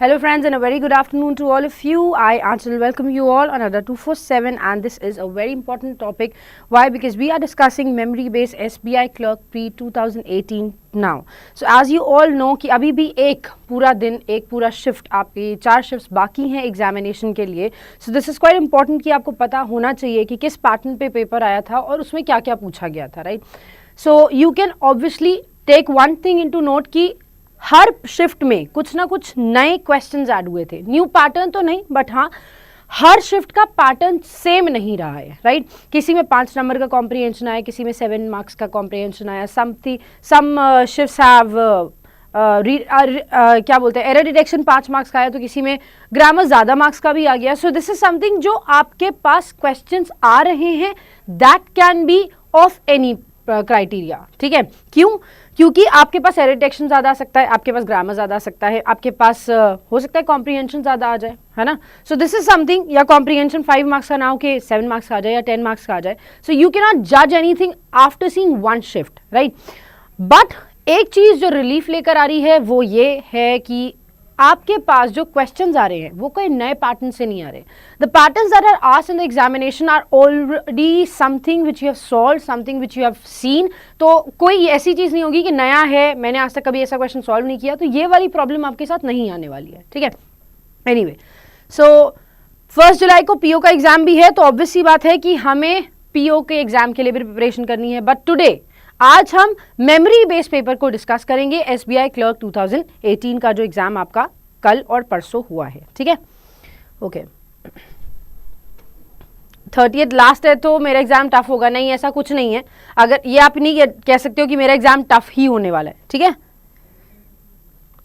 Hello friends and a very good afternoon to all of you. I Anchal welcome you all on Adda 247 and this is a very important topic. Why? Because we are discussing memory based SBI Clerk Pre 2018 now. So as you all know कि अभी भी एक पूरा दिन एक पूरा shift आपके 4 shifts बाकी हैं एग्जामिनेशन के लिए. So this is quite important कि आपको पता होना चाहिए कि किस पैटर्न पे पेपर आया था और उसमें क्या क्या पूछा गया था, right? So you can obviously take one thing into note कि हर शिफ्ट में कुछ ना कुछ नए क्वेश्चंस ऐड हुए थे. न्यू पैटर्न तो नहीं, बट हाँ हर शिफ्ट का पैटर्न सेम नहीं रहा है, राइट? किसी में 5 नंबर का कॉम्प्रिहेंशन आया, किसी में 7 मार्क्स का कॉम्प्रिहेंशन आया. सम शिफ्ट्स हैव क्या बोलते हैं एरर डिटेक्शन 5 मार्क्स का आया, तो किसी में ग्रामर ज़्यादा मार्क्स का भी आ गया. सो दिस इज समथिंग जो आपके पास क्वेश्चंस आ रहे हैं that can be of any criteria. ठीक है, क्यों? क्योंकि आपके पास एरर डिटेक्शन ज़्यादा आ सकता है, आपके पास ग्रामर ज़्यादा आ सकता है, आपके पास हो सकता है कॉम्प्रिहेंशन ज़्यादा आ जाए, है ना? सो दिस इज समथिंग, या कॉम्प्रिहेंशन 5 मार्क्स का ना हो कि 7 मार्क्स का आ जाए या 10 मार्क्स का आ जाए. सो यू कैन नॉट जज anything after seeing one shift, right? But एक चीज़ जो रिलीफ लेकर आ रही है वो ये है कि आपके पास जो क्वेश्चंस आ रहे हैं वो कोई नए पैटर्न से नहीं आ रहे. The patterns that are asked in the examination are already something which you have solved, something which you have seen. तो कोई ऐसी चीज़ नहीं होगी कि नया है, मैंने आज तक कभी ऐसा क्वेश्चन सॉल्व नहीं किया, तो ये वाली प्रॉब्लम आपके साथ नहीं आने वाली है. ठीक है, एनीवे, सो 1 जुलाई को पीओ का एग्जाम भी है, तो ऑब्वियस सी बात है कि हमें पीओ के एग्जाम के लिए भी प्रिपरेशन करनी है. बट टुडे आज हम मेमोरी बेस्ड पेपर को डिस्कस करेंगे, एसबीआई क्लर्क 2018 का जो एग्जाम आपका कल और परसों हुआ है. ठीक है, ओके. 30th लास्ट है तो मेरा एग्जाम टफ होगा, नहीं ऐसा कुछ नहीं है. अगर ये आप नहीं कह सकते हो कि मेरा एग्जाम टफ ही होने वाला है. ठीक है,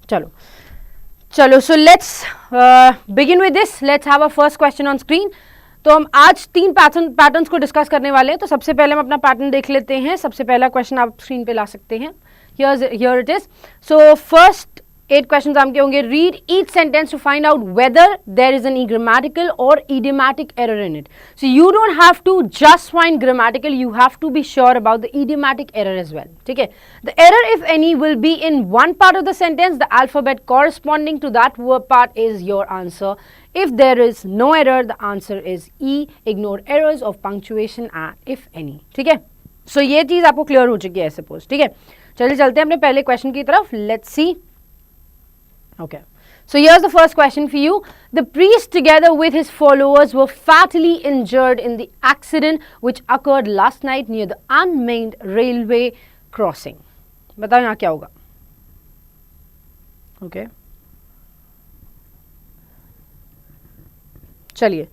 चलो चलो, so let's begin with this. Let's have a first question on screen. तो हम आज 3 पैटर्न्स को डिस्कस करने वाले हैं. तो सबसे पहले हम अपना पैटर्न देख लेते हैं. सबसे पहला क्वेश्चन आप स्क्रीन पे ला सकते हैं. Here it is. So first 8 questions आपके होंगे. Read each sentence to find out whether there is an grammatical और idiomatic error in it. So you don't have to just find grammatical, you have to be sure about the idiomatic error as well. ठीक है, the error if any will be in one part of the sentence. The alphabet corresponding to that word part is your answer. If there is no error, the answer is E. Ignore errors of punctuation and if any. ठीक है, सो ये चीज आपको clear हो चुकी है suppose. ठीक है, चलिए चलते हैं अपने पहले क्वेश्चन की तरफ. Let's see. Okay, so here's the first question for you. The priest together with his followers were fatally injured in the accident which occurred last night near the unmanned railway crossing. बताओ यहाँ क्या होगा? Okay, चलिए.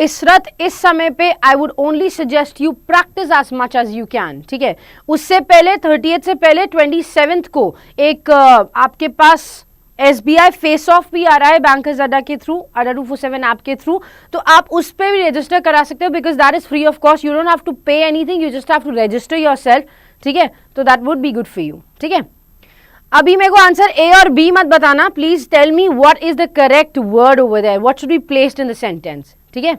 इसरत, इस समय पे I would only suggest you practice as much as you can. ठीक है, उससे पहले 30th से पहले 27th को एक आपके पास SBI फेस ऑफ भी आ रहा है बैंकर्स अड्डा के थ्रू, अड्डा 247 ऐप के थ्रू. तो आप उस पर भी रजिस्टर करा सकते हो because that is free of cost. You don't have to pay anything, you just have to register yourself. ठीक है, तो that would be good for you. ठीक है, अभी मेरे को आंसर ए और बी मत बताना. Please tell me what is the correct word over there, what should be placed in the sentence. ठीक है,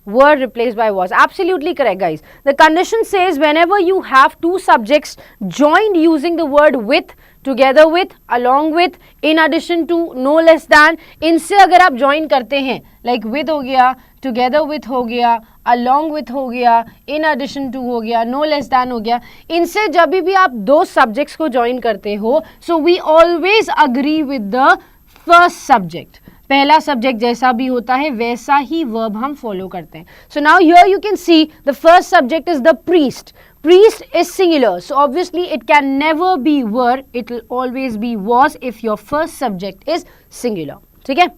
word replaced by was. Absolutely correct, guys. The condition says whenever you have 2 subjects joined using the word with, together with, along with, in addition to, no less than, इनसे अगर आप join करते हैं like with हो गया, together with हो गया, along with हो गया, in addition to हो गया, no less than हो गया, इनसे जब भी आप 2 subjects को join करते हो, so we always agree with the first subject. पहला सब्जेक्ट जैसा भी होता है वैसा ही वर्ब हम फॉलो करते हैं. So now here you can see the first subject is the priest. Priest is singular, so obviously it can never be were, it will always be was if your first subject is singular. ठीक है,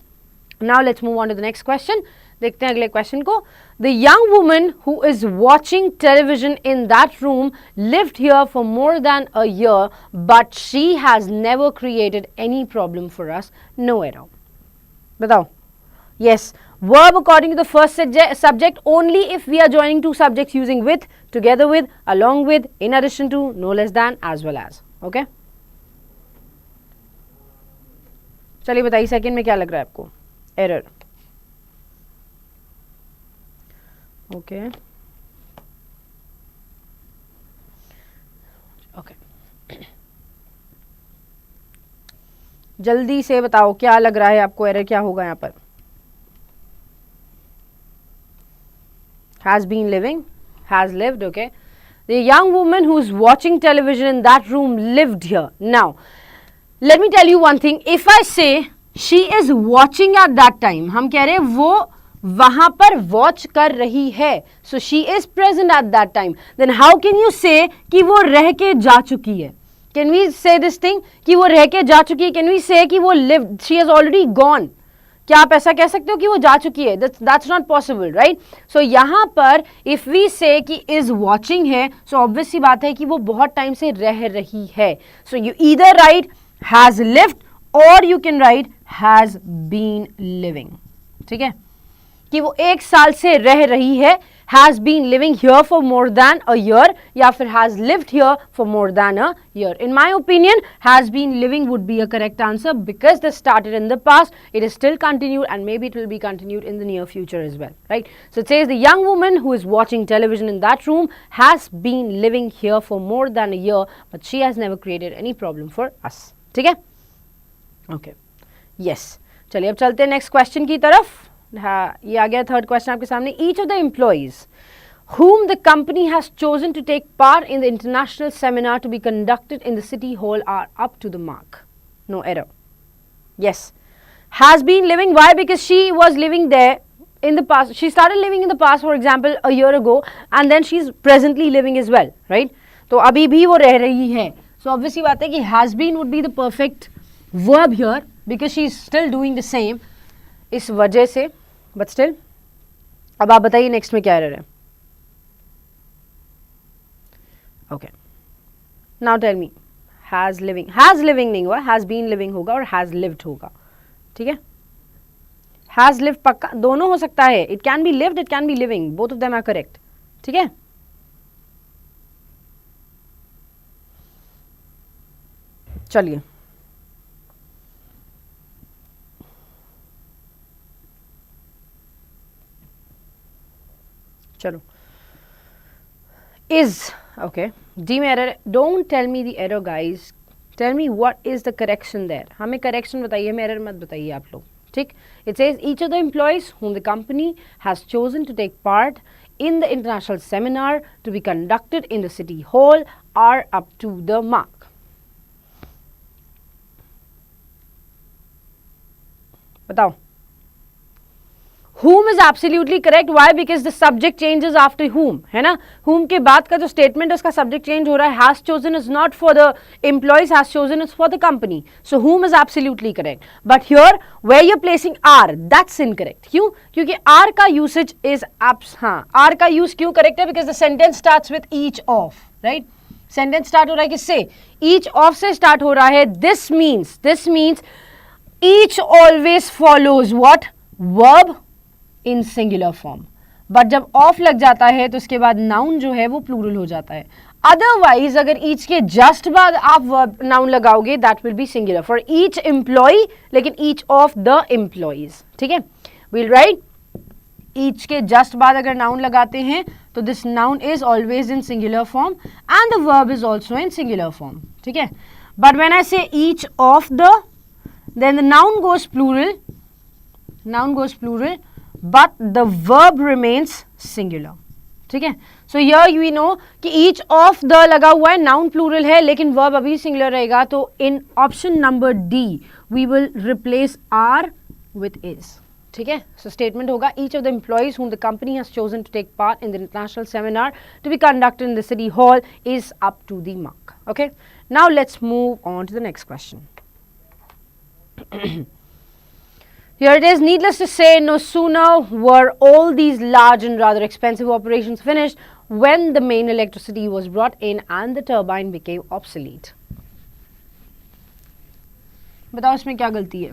now let's move on to the next question. देखते हैं अगले question को. The young woman who is watching television in that room lived here for more than a year but she has never created any problem for us. No error. बताओ. Yes, verb according to the first subject only if we are joining 2 subjects using with, together with, along with, in addition to, no less than, as well as. Okay, चलिए बताइए second में क्या लग रहा है आपको? Error. Okay, okay, जल्दी से बताओ क्या लग रहा है आपको, एरर क्या होगा यहाँ पर? Has been living, has lived, okay. The young woman who is watching television in that room lived here. Now, let me tell you one thing. If I say she is watching at that time, हम कह रहे हैं वो वहां पर watch कर रही है, so she is present at that time. Then how can you say कि वो रह के जा चुकी है? Can we say this thing कि वो रह के जा चुकी है? Can we say कि वो lived, she has already gone? क्या आप ऐसा कह सकते हो कि वो जा चुकी है? That's not possible, right? So यहाँ पर if we say कि is watching है, so obvious सी बात है कि वो बहुत टाइम से रह रही है. So you either write has lived or you can write has been living. ठीक है, कि वो 1 साल से रह रही है, has been living here for more than a year, या फिर has lived here for more than a year. In my opinion, has been living would be a correct answer because this started in the past, it is still continued and maybe it will be continued in the near future as well, right? So it says the young woman who is watching television in that room has been living here for more than a year, but she has never created any problem for us. ठीक है? Okay. Yes. चलिए अब चलते हैं next question की तरफ. हाँ, ये आ गया थर्ड क्वेश्चन आपके सामने. Each of the employees whom the company has chosen to take part in the international seminar to be conducted in the city hall are up to the mark. No error. Yes. Has been living. Why? Because she was living there in the past. She started living in the past, for example, a year ago, and then she's presently living as well, right? तो अभी भी वो रह रही है. So obviously बात है कि has been would be the perfect verb here because she is still doing the same. इस वजह से, but still. अब आप बताइए नेक्स्ट में क्या एरर है. Okay, now tell me. Has living नहीं हुआ, हैज बीन लिविंग होगा और हैज लिव्ड होगा. ठीक है, हैज लिव्ड पक्का दोनों हो सकता है. It can be lived, it can be living, both of them are correct. ठीक है, चलिए चलो. Is okay. D में error. Don't tell me the error, guys. Tell me what is the correction there. हमें correction बताइए, हमें error मत बताइए आप लोग. ठीक. It says each of the employees whom the company has chosen to take part in the international seminar to be conducted in the city hall are up to the mark. बताओ. Whom is absolutely correct. Why? Because the subject changes after whom, है ना. Whom के बाद का जो statement है उसका subject change हो रहा है. Has chosen is not for the employees, has chosen is for the company. So whom is absolutely correct. But here where you're placing are, that's incorrect. क्यों? क्योंकि are का usage is हाँ, are का use क्यों correct है? Because the sentence starts with each of, right? Sentence start हो रहा है किससे? Each of से start हो रहा है. This means each always follows what? Verb in singular form. But जब ऑफ लग जाता है तो उसके बाद नाउन जो है वो प्लूरल हो जाता है. अदरवाइज अगर ईच के जस्ट बाद आप वर्ब नाउन लगाओगे that will be singular for each employ, लेकिन ईच ऑफ द एम्प्लॉयज. ठीक है, विल राइट ईच के जस्ट बाद अगर नाउन लगाते हैं तो this noun is always in singular form and the verb is also in singular form. ठीक है, but when I say each of the, then the noun goes plural but the verb remains singular. ठीक है, so here we know कि each of the लगा हुआ है, noun plural है लेकिन verb अभी singular रहेगा. तो in option number D we will replace are with is. ठीक है, so statement होगा each of the employees whom the company has chosen to take part in the international seminar to be conducted in the city hall is up to the mark. Okay, now let's move on to the next question. Here it is. Needless to say, no sooner were all these large and rather expensive operations finished when the main electricity was brought in and the turbine became obsolete. बताओ इसमें क्या गलती है?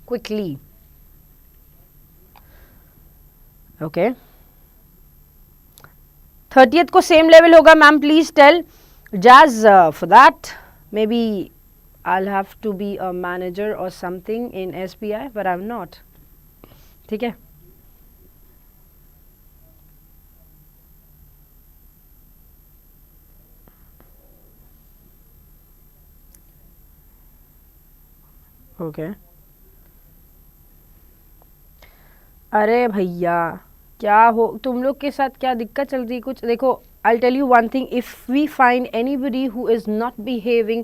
Quickly. Okay. 30th को same level होगा, ma'am. Please tell Jazz for that. Maybe I'll have to be a manager or something in SBI, but I'm not. ठीक है, okay अरे भैया क्या हो तुम लोग के साथ, क्या दिक्कत चल रही है कुछ? देखो, I tell you one thing, if we find anybody who is not behaving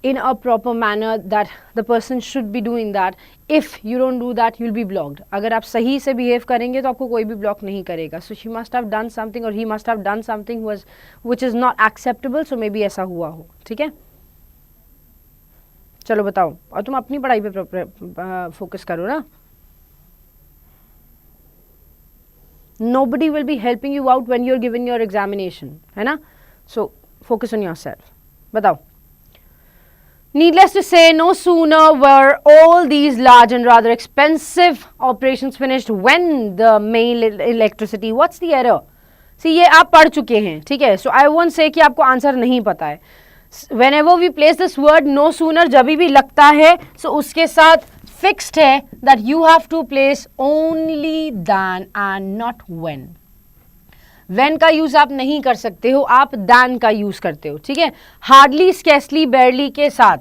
in a proper manner that the person should be doing that, if you don't do that you'll be blocked. अगर आप सही से behave करेंगे तो आपको कोई भी block नहीं करेगा. So she must have done something or he must have done something which is not acceptable. So maybe ऐसा हुआ हो. ठीक है, चलो बताओ. और तुम अपनी पढ़ाई पे फोकस करो ना. Nobody will be helping you out when you're giving your examination, है ना? So focus on yourself. बताओ. Needless to say, no sooner were all these large and rather expensive operations finished when the main electricity. What's the error? See, ये आप पढ़ चुके हैं, ठीक है. So I won't say कि आपको आंसर नहीं पता है. Whenever we place this word no sooner, जब भी लगता है, so उसके साथ fixed है that you have to place only than and not when. when का यूज आप नहीं कर सकते हो, आप than का यूज करते हो. ठीक है, हार्डली, स्केसली, बेरली के साथ,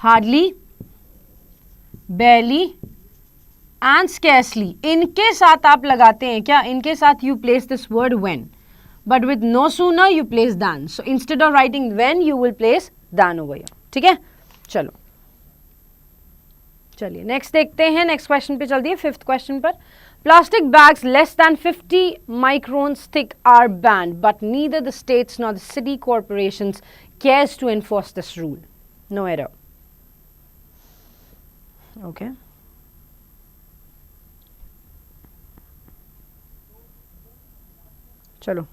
हार्डली, बेरली एंड स्केसली, इनके साथ आप लगाते हैं क्या? इनके साथ you place this word when, but with no sooner you place than. So instead of writing when you will place than over here. ठीक है, चलो चलिए नेक्स्ट देखते हैं. नेक्स्ट क्वेश्चन पे चल दिए, फिफ्थ क्वेश्चन पर. Plastic bags less than 50 microns thick are banned, but neither the states nor the city corporations cares to enforce this rule. No error. Okay. चलो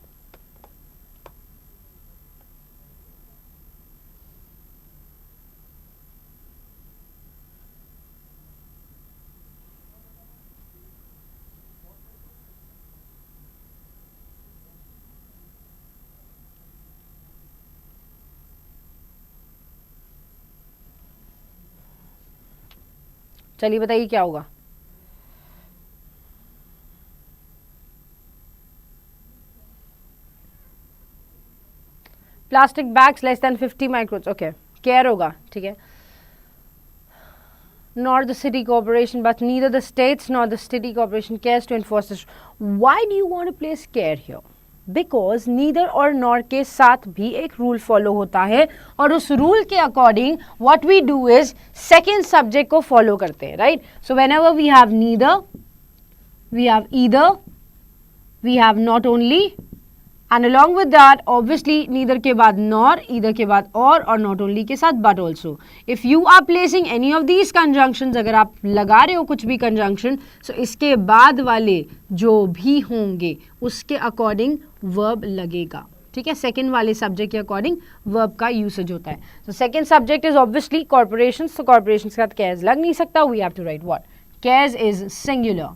चलिए बताइए क्या होगा. Plastic bags less than 50 microns. Okay, care होगा. ठीक है, nor the city corporation, but neither the states nor the city corporation cares to enforce this. Why do you want to place care here? Because neither और nor के साथ भी एक rule follow होता है, और उस रूल के according what we do is second subject को फॉलो करते हैं, right? So whenever we have neither, we have either, we have not only, and along with that obviously neither के बाद nor, either के बाद और not only के साथ but also. If you are placing any of these conjunctions, अगर आप लगा रहे हो कुछ भी conjunction, so इसके बाद वाले जो भी होंगे उसके अकॉर्डिंग verb लगेगा. ठीक है, सेकेंड वाले सब्जेक्ट के अकॉर्डिंग वर्ब का यूसेज होता है. So second subject is obviously corporations, तो कॉर्पोरेशंस के साथ कैज लग नहीं सकता. We have to write what? Has is singular,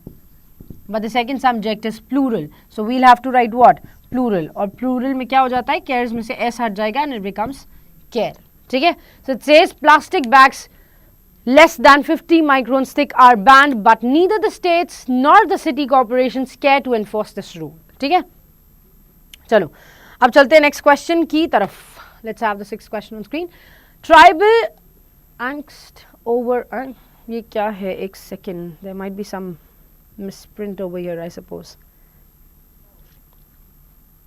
but the second subject is plural, so we have to write what? Plural. और प्लूरल में क्या हो जाता है? केयर्स में से एस हट जाएगा एंड इट बिकम्स केयर. ठीक है, so it says plastic bags less than 50 microns thick are banned, but neither the states nor the city corporations care to enforce this rule. ठीक है, चलो अब चलते हैं नेक्स्ट क्वेश्चन की तरफ. Let's have the sixth question on screen. Tribal angst over, ये क्या है? एक second, there might be some misprint over here, I suppose.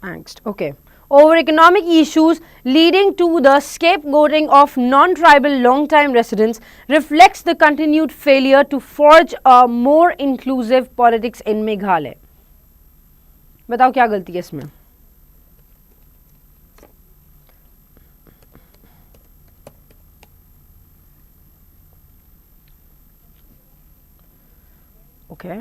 Angst, okay. Over economic issues leading to the scapegoating of non-tribal long-time residents reflects the continued failure to forge a more inclusive politics in Meghalaya. बताओ क्या गलती है इसमें? Okay,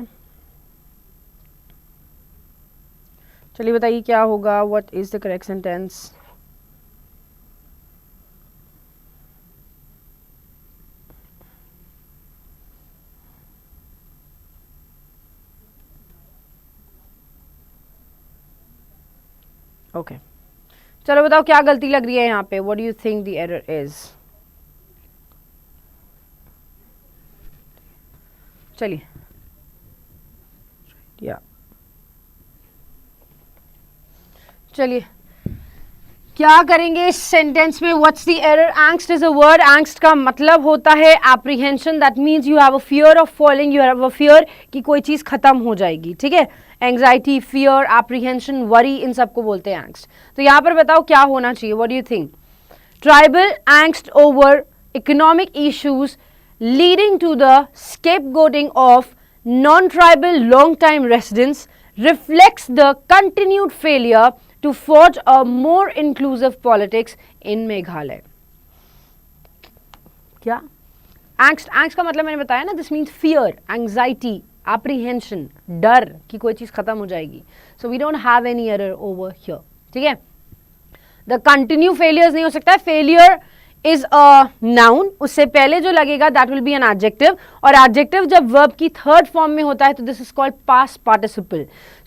चलिए बताइए क्या होगा? What is the correct sentence? Okay, चलो बताओ क्या गलती लग रही है यहाँ पे? What do you think the error is? चलिए चलिए क्या करेंगे इस सेंटेंस में? What's the error? Angst is a word. Angst का मतलब होता है apprehension. That means you have a fear of falling, you have a fear कि कोई चीज खत्म हो जाएगी. ठीक है, एंग्जाइटी, फियर, एप्रीहेंशन, वरी, इन सबको बोलते हैं एंग्स्ट. तो यहां पर बताओ क्या होना चाहिए? What do you think? Tribal angst over economic issues leading to the scapegoating of non-tribal long-time residents reflects the continued failure to forge a more inclusive politics in Meghalaya. क्या? Angst, angst का मतलब मैंने बताया ना, this means fear, anxiety, apprehension, डर कि कोई चीज खत्म हो जाएगी. So we don't have any error over here. ठीक है? The continue failures नहीं हो सकता है. Failure is a noun. उससे पहले जो लगेगा that will be an adjective. और adjective जब verb की third form में होता है तो this is called past participle.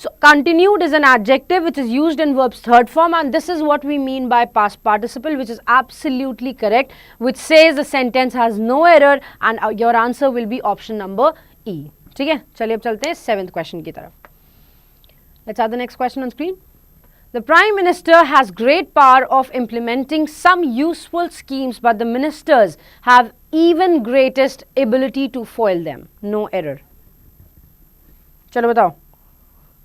So continued is an adjective which is used in verb's third form, and this is what we mean by past participle, which is absolutely correct, which says the sentence has no error, and your answer will be option number E. ठीक है, चलिए अब चलते हैं 7th question की तरफ. Let's have the next question on screen. The Prime Minister has great power of implementing some useful schemes, but the ministers have even greatest ability to foil them. No error. चलो बताओ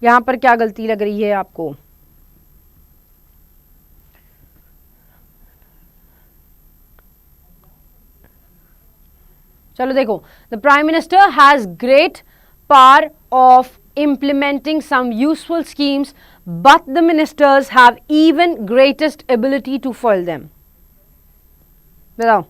यहाँ पर क्या गलती लग रही है आपको? चलो देखो, the Prime Minister has great power of implementing some useful schemes, but the ministers have even greatest ability to foil them. बताओ.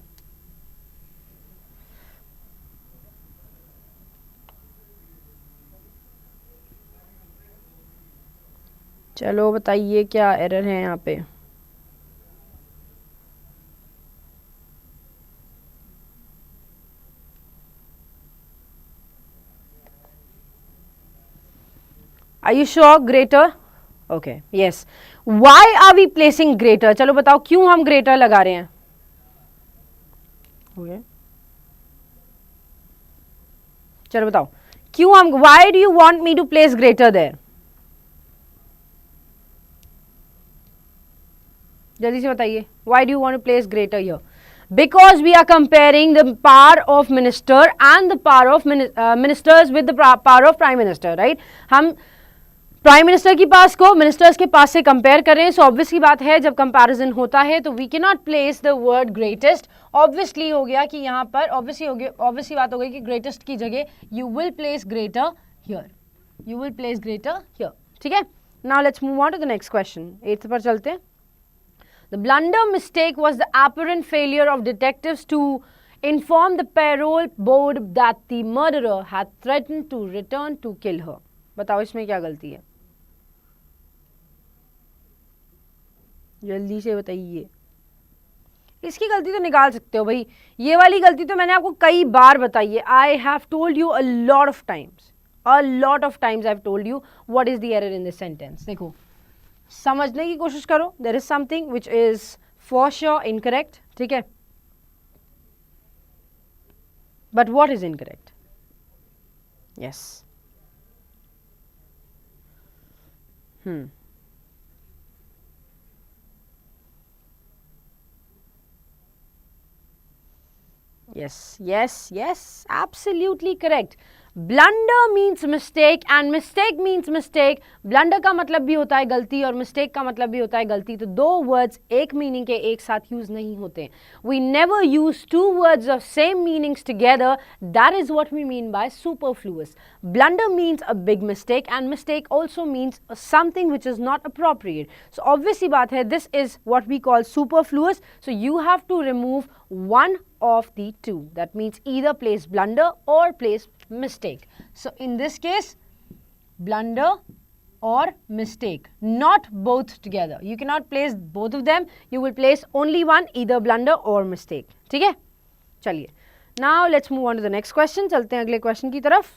चलो बताइए क्या एरर है यहाँ पे? Are you sure? Greater? Okay, yes. Why are we placing greater? चलो बताओ क्यों हम greater लगा रहे हैं? Okay. चलो बताओ क्यों हम, why do you want me to place greater there? जल्दी से बताइए. Why do you want to place greater here? Because we are comparing the power of minister and the power of ministers with the power of prime minister, right? हम prime minister के पास को ministers के पास से compare कर रहे हैं. So obvious की बात है जब कंपैरिजन होता है तो we can not place the word greatest. Obviously हो गया कि यहाँ पर ऑब्वियसली बात हो गई कि ग्रेटेस्ट की जगह you will place greater here. You will place greater here. ठीक है, now let's move on to the next question. 8th पर चलते हैं. The blunder mistake was the apparent failure of detectives to inform the parole board that the murderer had threatened to return to kill her. बताओ इसमें क्या गलती है? जल्दी से बताइए. इसकी गलती तो निकाल सकते हो भाई. ये वाली गलती तो मैंने आपको कई बार बताई है. I have told you a lot of times I have told you what is the error in this sentence. देखो समझने की कोशिश करो. There is something which is for sure incorrect. ठीक है, but what is incorrect? Yes. Yes, absolutely correct. Blunder means mistake and mistake means mistake. Blunder का मतलब भी होता है गलती और mistake का मतलब भी होता है गलती. तो दो words एक meaning के एक साथ use नहीं होते. We never use two words of same meanings together. That is what we mean by superfluous. Blunder means a big mistake and mistake also means something which is not appropriate. So obviously बात है, this is what we call superfluous. So you have to remove one of the two. That means either place blunder or place mistake. So in this case, blunder or mistake, not both together. You cannot place both of them. You will place only one, either blunder or mistake. ठीक है, चलिए. Now let's move on to the next question. चलते हैं अगले question की तरफ.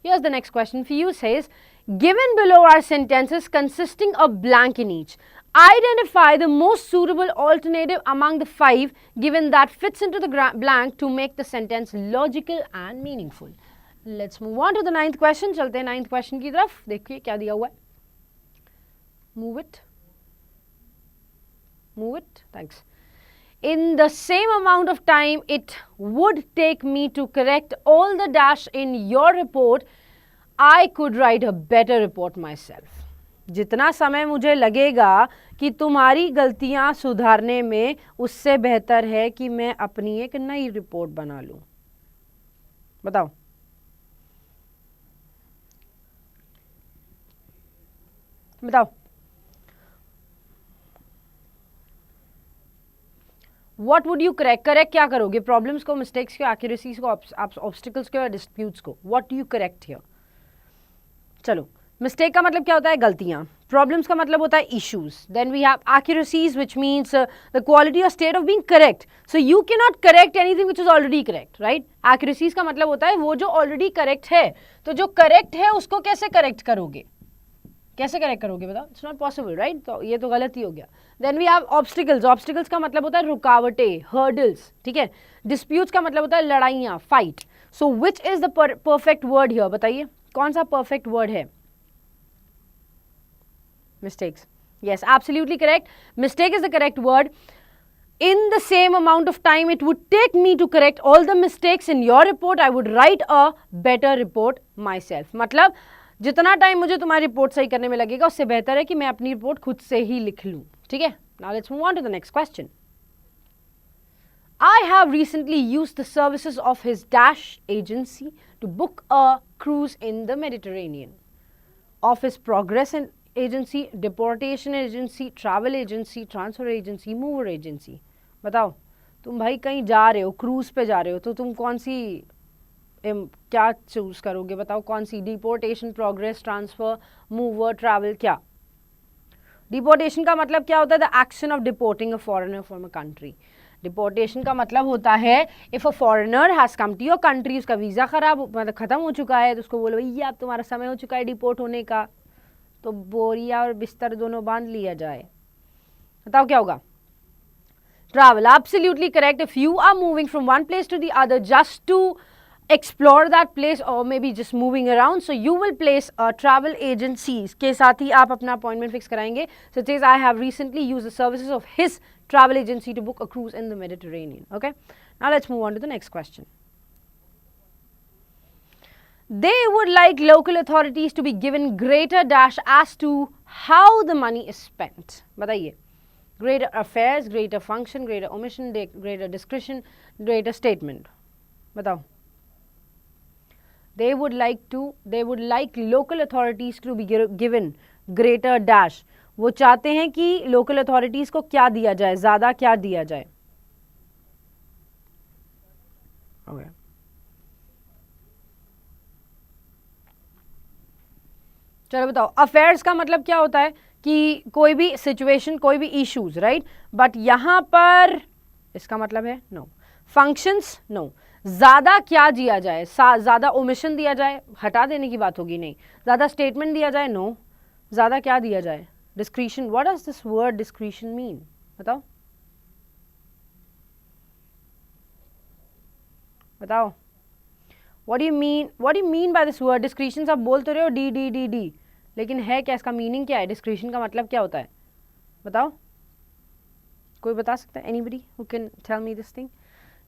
Here's the next question for you. Says, given below are sentences consisting of blank in each. Identify the most suitable alternative among the 5 given that fits into the blank to make the sentence logical and meaningful. Let's move on to the 9th question. चलते हैं 9th question की तरफ. देखिए क्या दिया हुआ है. Move it. move it, thanks. In the same amount of time it would take me to correct all the dash in your report, I could write a better report myself. जितना समय मुझे लगेगा कि तुम्हारी गलतियां सुधारने में, उससे बेहतर है कि मैं अपनी एक नई रिपोर्ट बना लूं. बताओ. बताओ. What would you correct? Correct क्या करोगे? प्रॉब्लम्स को, मिस्टेक्स को, एक्यूरेसीज को, ऑब्स्टिकल्स को या डिस्प्यूट्स को? What do you correct here? चलो, मिस्टेक का मतलब क्या होता है? गलतियां. प्रॉब्लम्स का मतलब होता है issues. Then we have accuracies which means the quality और state of being correct. So you can not correct anything which is already correct, right? Accuracies का मतलब होता है वो जो ऑलरेडी करेक्ट है. तो जो करेक्ट है उसको कैसे करेक्ट करोगे? कैसे करेक्ट करोगे बताओ? It's not possible, right? तो ये तो गलत ही हो गया. Then we have obstacles. Obstacles का मतलब होता है रुकावटें, हर्डल्स, ठीक है. डिस्प्यूट्स का मतलब होता है लड़ाइयाँ, fight. So which is the perfect word here? बताइए कौन सा परफेक्ट वर्ड है? Mistakes. Yes, absolutely correct. Mistake is the correct word. In the same amount of time it would take me to correct all the mistakes in your report, I would write a better report myself. मतलब जितना time मुझे तुम्हारी report सही करने में लगेगा, उससे बेहतर है कि मैं अपनी रिपोर्ट खुद से ही लिख लूं. ठीक है. Now let's move on to the next question. I have recently used the services of his dash agency to book a cruise in the Mediterranean. Of his progress agency, deportation agency, travel agency, transfer agency, mover agency. बताओ, तुम भाई कहीं जा रहे हो, cruise पे जा रहे हो, तो तुम कौन सी क्या चूज करोगे? बताओ कौन सी? Deportation, progress, transfer, mover, travel, क्या? डिपोर्टेशन का मतलब क्या होता है? The action of deporting a foreigner from a country. Deportation का मतलब होता है if a foreigner has come to your country, उसका वीजा खराब मतलब खत्म हो चुका है, तो उसको बोलो भैया अब तुम्हारा समय हो चुका है डिपोर्ट होने का, तो बोरिया और बिस्तर दोनों बांध लिया जाए. बताओ क्या होगा? Travel. Absolutely correct. If you are moving from one place to the other just to explore that place or maybe just moving around, so you will place a travel agencies के साथ ही आप अपना appointment fix कराएंगे. So it says I have recently used the services of his travel agency to book a cruise in the Mediterranean. Okay, now let's move on to the next question. They would like local authorities to be given greater dash as to how the money is spent. बताइए. Greater affairs, greater function, greater omission, greater discretion, greater statement. बताओ. They would like local authorities to be given greater dash. वो चाहते हैं कि local authorities को क्या दिया जाए, ज़्यादा क्या दिया जाए? Okay. चलो बताओ. अफेयर्स का मतलब क्या होता है? कि कोई भी सिचुएशन, कोई भी इश्यूज, राइट? बट यहां पर इसका मतलब है नो. Functions, no. ज़्यादा क्या दिया जाए? ज़्यादा ओमिशन दिया जाए, हटा देने की बात होगी, नहीं. ज़्यादा स्टेटमेंट दिया जाए, नो. ज़्यादा क्या दिया जाए? Discretion. What does this word discretion mean? बताओ. बताओ. What do you mean by this word discretion? आप बोल तो रहे हो डी डी डी डी, लेकिन है क्या? इसका मीनिंग क्या है? डिस्क्रिशन का मतलब क्या होता है? बताओ. कोई बता सकता है? Anybody who can tell me this thing?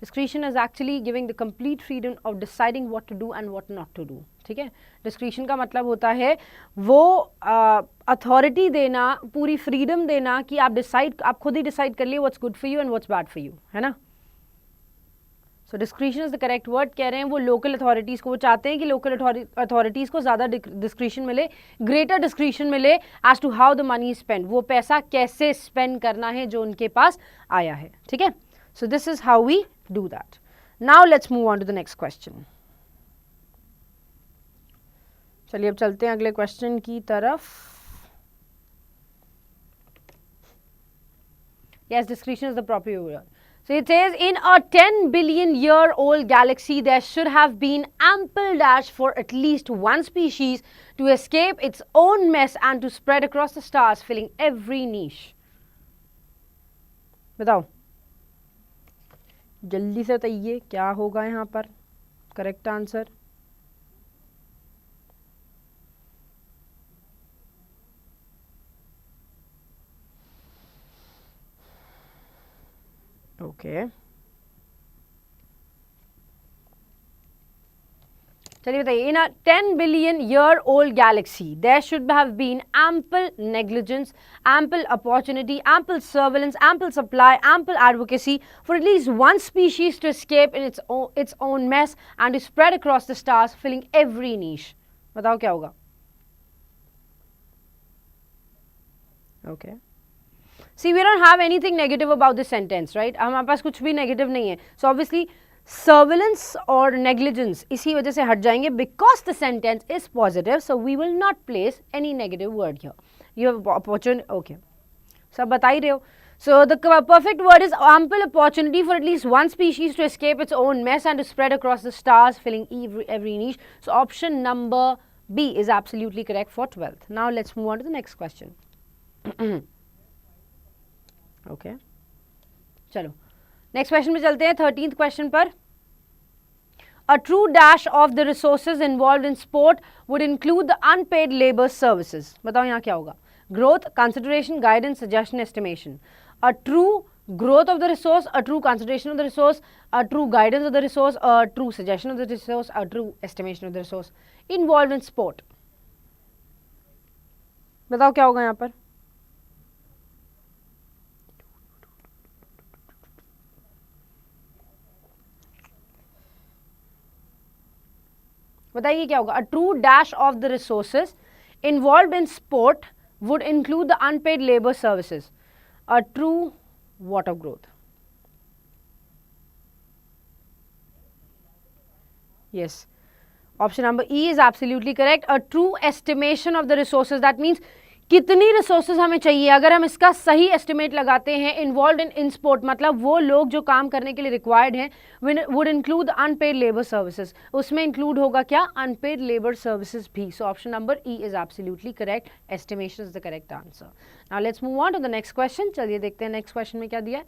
Discretion is actually giving the complete freedom of deciding what to do and what not to do. ठीक है. Discretion का मतलब होता है वो अथॉरिटी देना, पूरी फ्रीडम देना कि आप खुद ही डिसाइड कर लिए what's good for you and what's bad for you, है ना? So discretion is the correct word. कह रहे हैं वो लोकल अथॉरिटीज़ को, वो चाहते हैं कि लोकल अथॉरिटीज़ को ज़्यादा डिस्क्रिशन मिले, ग्रेटर डिस्क्रिशन मिले as to how the money spend. वो पैसा कैसे स्पेंड करना है जो उनके पास आया है. ठीक है. So this is how we do that. Now let's move on to the next question. चलिए अब चलते हैं अगले क्वेश्चन की तरफ. Yes, discretion is the proper word. So it says in a 10 billion year old galaxy there should have been ample dash for at least one species to escape its own mess and to spread across the stars, filling every niche. बताओ. जल्दी से बताइए क्या होगा यहाँ पर correct answer? Okay चलिए बताइए, इन अ 10 billion year old galaxy there should have been ample negligence, ample opportunity, ample surveillance, ample supply, ample advocacy for at least one species to escape in its own mess and to spread across the stars, filling every niche. बताओ क्या होगा? Okay. See, we don't have anything negative about this sentence, right? हमारे पास कुछ भी negative नहीं है. So obviously surveillance और negligence इसी वजह से हट जाएंगे because the sentence is positive, so we will not place any negative word here. You have opportunity. Okay सब बता ही रहे हो. So the perfect word is ample opportunity for at least one species to escape its own mess and to spread across the stars, filling every niche. So option number B is absolutely correct for 12th. Now let's move on to the next question. Okay, चलो next question पे चलते हैं. 13th question पर. A true dash of the resources involved in sport would include the unpaid labor services. बताओ यहाँ क्या होगा? Growth, consideration, guidance, suggestion, estimation. A true growth of the resource, a true consideration of the resource, a true guidance of the resource, a true suggestion of the resource, a true estimation of the resource involved in sport. बताओ क्या होगा यहाँ पर? बताइए क्या होगा? A true dash of the resources involved in sport would include the unpaid labour services. A true what of growth? Yes, option number E is absolutely correct. A true estimation of the resources, that means कितनी resources हमें चाहिए. अगर हम इसका सही estimate लगाते हैं, involve in sport मतलब वो लोग जो काम करने के लिए रिक्वायर्ड हैं, would include unpaid labour services. उसमें इंक्लूड होगा क्या? अनपेड लेबर सर्विसेज भी. So option number E is absolutely correct. Estimation is the correct answer. Now let's move on to the next question. चलिए देखते हैं नेक्स्ट क्वेश्चन में क्या दिया है.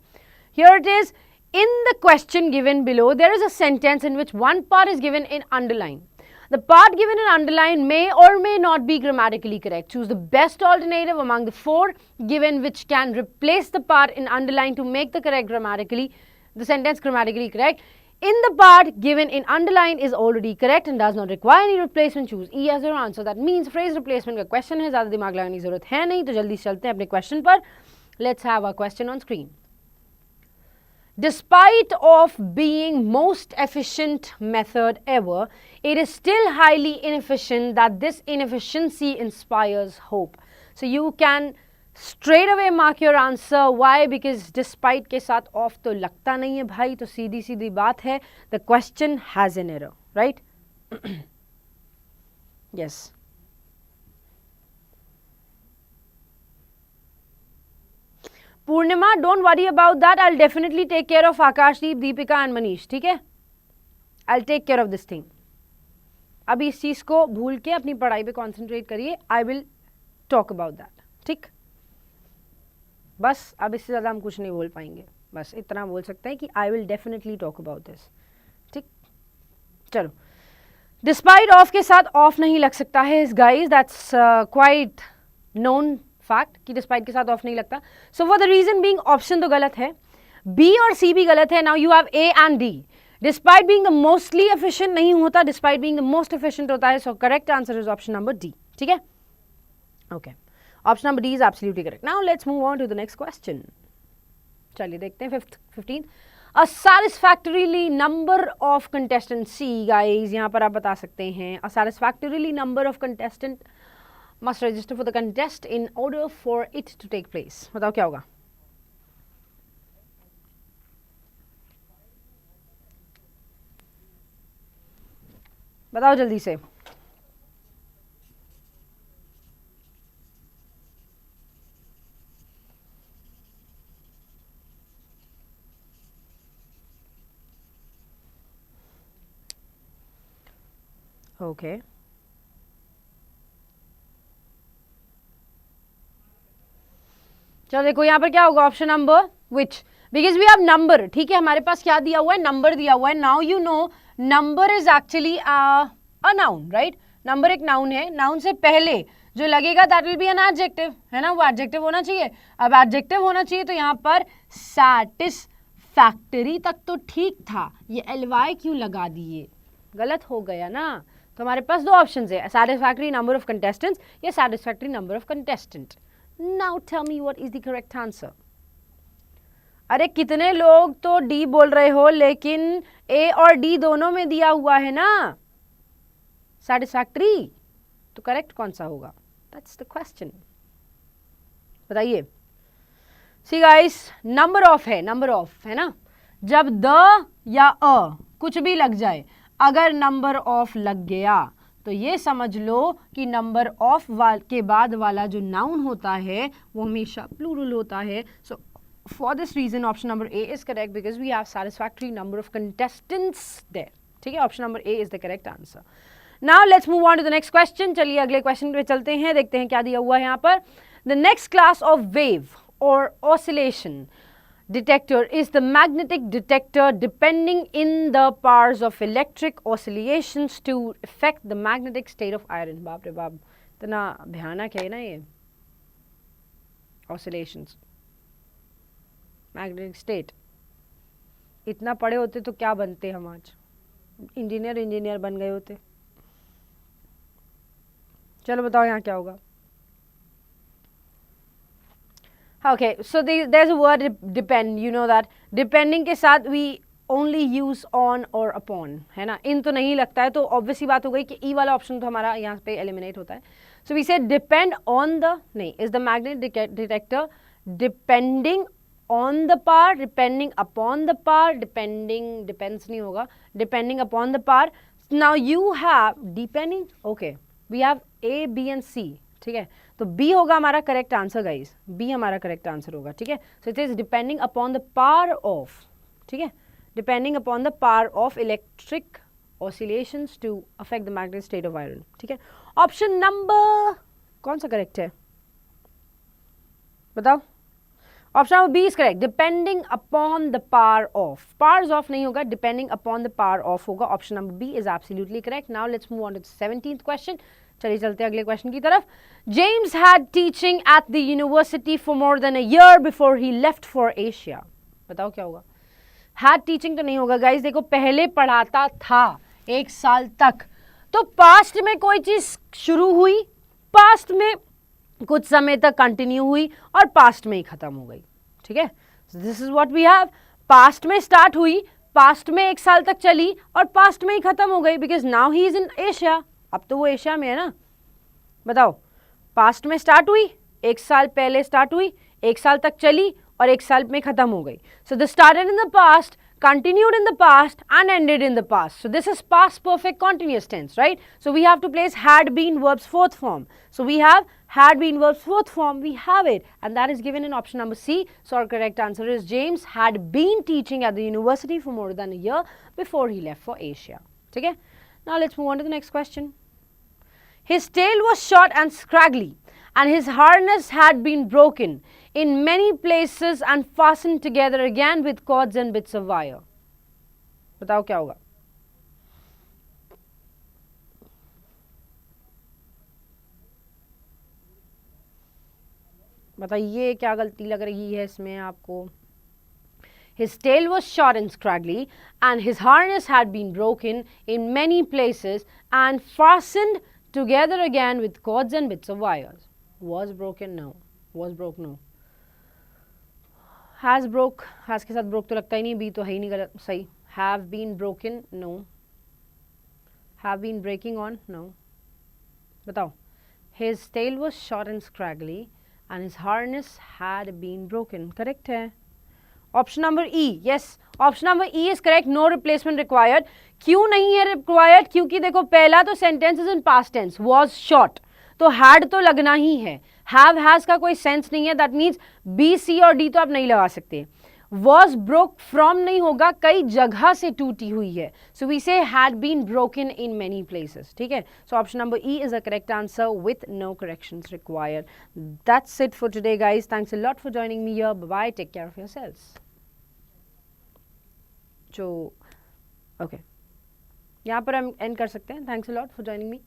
Here it is. In the question given below, there is a sentence in which one part is given in underline. The part given in underline may or may not be grammatically correct. Choose the best alternative among the four given which can replace the part in underline to make the sentence grammatically correct. In the part given in underline is already correct and does not require any replacement. Choose E as your answer. That means phrase replacement का question है, ज़्यादा दिमाग लगाने की ज़रूरत है नहीं. तो जल्दी से चलते हैं अपने question पर. Let's have our question on screen. Despite of being most efficient method ever, it is still highly inefficient. That this inefficiency inspires hope. So you can straight away mark your answer. Why? Because despite के साथ off तो लगता नहीं है भाई, तो सीधी सीधी बात है. The question has an error, right? Yes. Purnima, don't worry about that. I will definitely take care of Akashdeep, Deepika and Manish. ठीक है, I will take care of this thing. अभी इस चीज को भूल के अपनी पढ़ाई पे कंसंट्रेट करिए. I will talk about that. ठीक, बस अब इससे ज्यादा हम कुछ नहीं बोल पाएंगे. बस इतना बोल सकते हैं कि आई will definitely talk about this. ठीक, चलो. डिस्पाइट ऑफ के साथ ऑफ नहीं लग सकता है guys. That's quite known fact कि डिस्पाइट के साथ ऑफ नहीं लगता. So for the reason being option तो गलत है, बी और सी भी गलत है. Now you have A and D. Despite being the mostly efficient नहीं होता, despite being the most efficient होता है. So correct answer is option number D. ठीक है, okay, option number D is absolutely correct. Now let's move on to the next question. चलिए देखते हैं 15th. A satisfactorily number of contestant. See guys, यहाँ पर आप बता सकते हैं a satisfactorily number of contestant must register for the contest in order for it to take place. बताओ क्या होगा? बताओ जल्दी से. Okay. चलो देखो यहाँ पर क्या होगा. Option number which, because we have number. ठीक है, हमारे पास क्या दिया हुआ है? नंबर दिया हुआ है. Now you know number is actually a noun, right? Number एक नाउन है. नाउन से पहले जो लगेगा that will B an adjective, है ना? वो एडजेक्टिव होना चाहिए. अब एडजेक्टिव होना चाहिए तो यहाँ पर सैटिस्फैक्टरी फैक्ट्री तक तो ठीक था, ये एलवाई क्यों लगा दिए, गलत हो गया ना। तो हमारे पास दो ऑप्शन है, सैटिस्फैक्ट्री नंबर ऑफ कंटेस्टेंट्स या satisfactory number of contestant. Now tell me what is the correct answer. अरे कितने लोग तो डी बोल रहे हो, लेकिन ए और डी दोनों में दिया हुआ है ना सैटिस्फैक्ट्री, तो करेक्ट कौन सा होगा, दैट्स द क्वेश्चन, बताइए। सी गाइस, नंबर ऑफ है, नंबर ऑफ है ना, जब द या अ कुछ भी लग जाए, अगर नंबर ऑफ लग गया तो ये समझ लो कि नंबर ऑफ के बाद वाला जो नाउन होता है वो हमेशा प्लूरल होता है। सो for this reason option number A is correct because we have satisfactory number of contestants there. ठीक है, option number A is the correct answer. Now let's move on to the next question. चलिए अगले question पे चलते हैं, देखते हैं क्या दिया हुआ है यहाँ पर। The next class of wave or oscillation detector is the magnetic detector depending in the powers of electric oscillations to affect the magnetic state of iron. बाप रे बाप, इतना भयानक है ना ये oscillations, मैग्नेटिक स्टेट। इतना पढ़े होते तो क्या बनते हम आज, इंजीनियर बन गए होते। चलो बताओ यहाँ क्या होगा। Okay, so there is a word depend, you know that depending के साथ वी ओनली यूज ऑन और अपॉन, है ना, इन तो नहीं लगता है, तो ऑब्वियसली बात हो गई कि ई वाला ऑप्शन तो हमारा यहाँ पे एलिमिनेट होता है। सो वी से डिपेंड ऑन द, नहीं, is the magnetic detector depending on the power, depending upon the power, depends नहीं होगा, depending upon the power. Now you have depending, okay, we have A, B and C, ठीक है, तो B होगा हमारा correct answer guys, B हमारा correct answer होगा, ठीक है। So it is depending upon the power of, ठीक है, depending upon the power of electric oscillations to affect the magnetic state of iron, ठीक है। ऑप्शन नंबर कौन सा करेक्ट है बताओ। Option number B is correct, depending upon the power of, powers of नहीं होगा, depending upon the power of होगा। Option number B is absolutely correct. Now let's move on to the 17th question. चलिए चलते हैं अगले question की तरफ। James had teaching at the university for more than a year before he left for Asia. बताओ क्या होगा। Had teaching तो नहीं होगा गाइस, देखो पहले पढ़ाता था 1 साल तक, तो पास्ट में कोई चीज शुरू हुई, पास्ट में कुछ समय तक कंटिन्यू हुई और पास्ट में ही खत्म हो गई, ठीक है। This is what we have, past में स्टार्ट हुई, पास्ट में 1 साल तक चली और पास्ट में ही खत्म हो गई, because now he is in Asia, अब तो वो एशिया में है ना। बताओ, पास्ट में स्टार्ट हुई, 1 साल पहले स्टार्ट हुई, 1 साल तक चली और 1 साल में खत्म हो गई। So the started in the past, continued in the past and ended in the past. So this is past perfect continuous tense, right? So we have to place had been verbs fourth form. So we have had been verbs fourth form, we have it, and that is given in option number C. So our correct answer is James had been teaching at the university for more than a year before he left for Asia. Okay? Now let's move on to the next question. His tail was short and scraggly, and his harness had been broken in many places and fastened together again with cords and bits of wire. बताओ क्या होगा। बताइए क्या गलती लग रही है इसमें आपको। His tail was short and scraggly, and his harness had been broken in many places and fastened together again with cords and bits of wires. Was broken? No. Was broke? No. Has broke, has के साथ broke तो लगता ही नहीं, B तो है ही नहीं, गलत सही। Have been broken? No. Have been breaking on? No. बताओ। His tail was short and scraggly and his harness had been broken. Correct है। Option number E, yes. Option number E is correct. No replacement required. क्यों नहीं है required? क्योंकि देखो पहला तो sentence is in past tense, was short, तो had तो लगना ही है। हैव हैज का कोई सेंस नहीं है, दैट मीन्स बी सी और डी तो आप नहीं लगा सकते। वॉज ब्रोक फ्रॉम नहीं होगा, कई जगह से टूटी हुई है, so we say had been broken in many places, ठीक है। So option number E is the correct answer with no corrections required. That's it for today guys, thanks a lot for joining me here, bye bye, take care of yourselves. जो okay, यहाँ पर हम end कर सकते हैं। Thanks a lot for joining me.